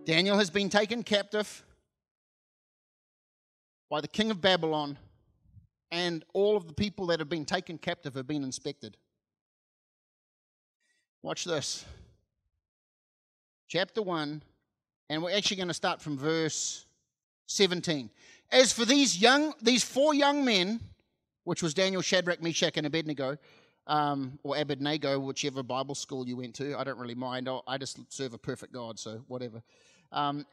Daniel has been taken captive by the king of Babylon, and all of the people that have been taken captive have been inspected. Watch this. Chapter 1, and we're actually going to start from verse 17. As for these 4 young men, which was Daniel, Shadrach, Meshach, and Abednego, or Abednego, whichever Bible school you went to, I don't really mind. I just serve a perfect God, so whatever.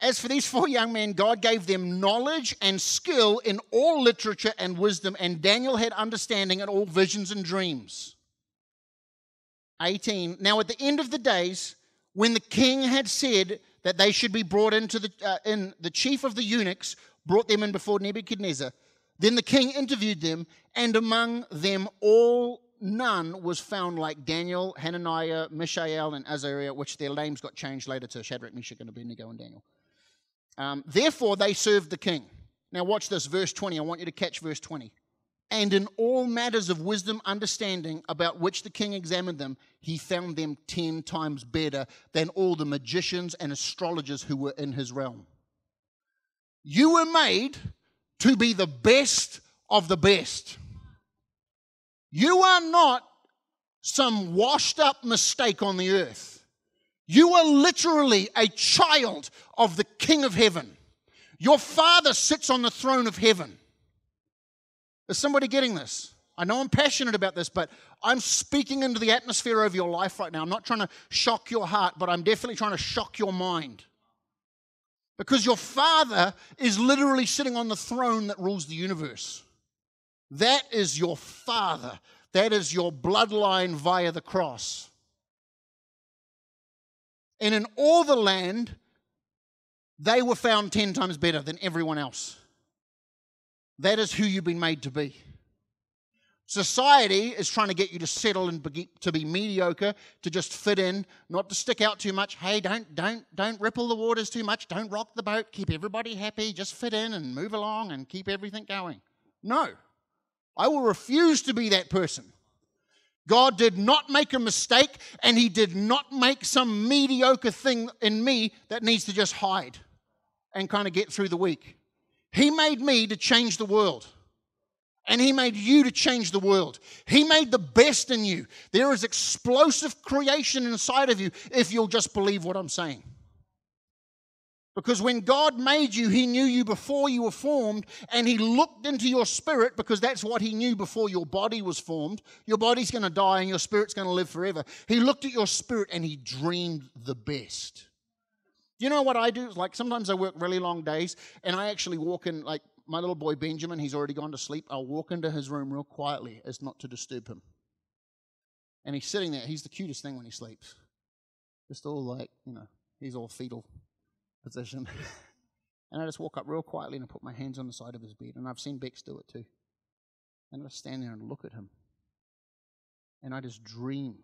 As for these 4 young men, God gave them knowledge and skill in all literature and wisdom, and Daniel had understanding in all visions and dreams. 18. Now at the end of the days, when the king had said that they should be brought into the chief of the eunuchs brought them in before Nebuchadnezzar, then the king interviewed them, and among them all none was found like Daniel, Hananiah, Mishael, and Azariah, which their names got changed later to Shadrach, Meshach, and Abednego and Daniel. Therefore they served the king. Now watch this, verse 20. I want you to catch verse 20. And in all matters of wisdom, understanding, about which the king examined them, he found them 10 times better than all the magicians and astrologers who were in his realm. You were made to be the best of the best. You are not some washed up mistake on the earth. You are literally a child of the King of Heaven. Your Father sits on the throne of heaven. Is somebody getting this? I know I'm passionate about this, but I'm speaking into the atmosphere of your life right now. I'm not trying to shock your heart, but I'm definitely trying to shock your mind. Because your Father is literally sitting on the throne that rules the universe. That is your Father. That is your bloodline via the cross. And in all the land, they were found 10 times better than everyone else. That is who you've been made to be. Society is trying to get you to settle and to be mediocre, to just fit in, not to stick out too much. Hey, don't ripple the waters too much. Don't rock the boat. Keep everybody happy. Just fit in and move along and keep everything going. No, I will refuse to be that person. God did not make a mistake, and he did not make some mediocre thing in me that needs to just hide and kind of get through the week. He made me to change the world. And he made you to change the world. He made the best in you. There is explosive creation inside of you if you'll just believe what I'm saying. Because when God made you, he knew you before you were formed, and he looked into your spirit, because that's what he knew before your body was formed. Your body's going to die and your spirit's going to live forever. He looked at your spirit and he dreamed the best. You know what I do? Like sometimes I work really long days, and I actually walk in, like my little boy Benjamin, he's already gone to sleep. I'll walk into his room real quietly as not to disturb him. And he's sitting there. He's the cutest thing when he sleeps. Just all like, he's all fetal position. And I just walk up real quietly and I put my hands on the side of his bed. And I've seen Bex do it too. And I just stand there and look at him. And I just dream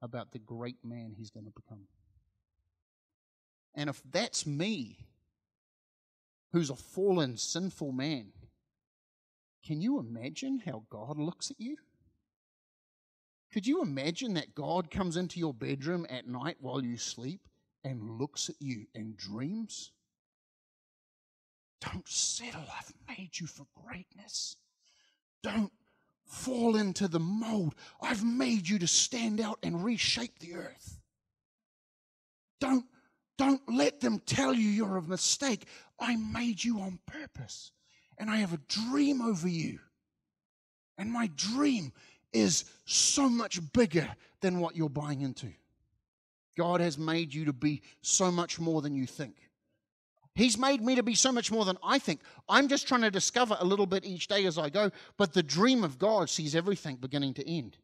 about the great man he's going to become. And if that's me, who's a fallen, sinful man, can you imagine how God looks at you? Could you imagine that God comes into your bedroom at night while you sleep and looks at you and dreams? Don't settle. I've made you for greatness. Don't fall into the mold. I've made you to stand out and reshape the earth. Don't let them tell you you're a mistake. I made you on purpose. And I have a dream over you. And my dream is so much bigger than what you're buying into. God has made you to be so much more than you think. He's made me to be so much more than I think. I'm just trying to discover a little bit each day as I go. But the dream of God sees everything beginning to end.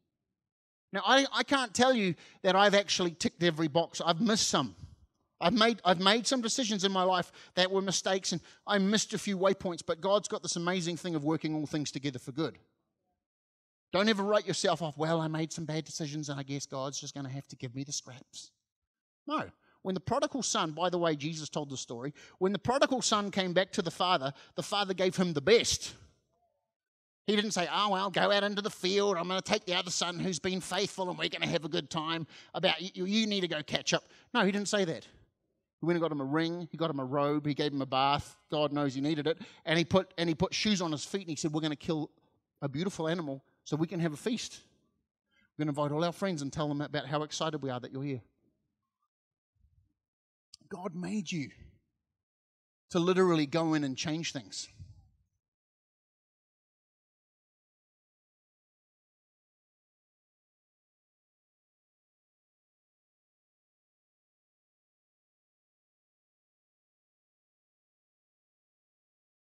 Now, I can't tell you that I've actually ticked every box. I've missed some. I've made some decisions in my life that were mistakes, and I missed a few waypoints, but God's got this amazing thing of working all things together for good. Don't ever write yourself off, well, I made some bad decisions, and I guess God's just going to have to give me the scraps. No. When the prodigal son, by the way, Jesus told the story, when the prodigal son came back to the father gave him the best. He didn't say, oh, well, go out into the field. I'm going to take the other son who's been faithful, and we're going to have a good time. You need to go catch up. No, he didn't say that. He went and got him a ring. He got him a robe. He gave him a bath. God knows he needed it. And he put shoes on his feet, and he said, we're going to kill a beautiful animal so we can have a feast. We're going to invite all our friends and tell them about how excited we are that you're here. God made you to literally go in and change things.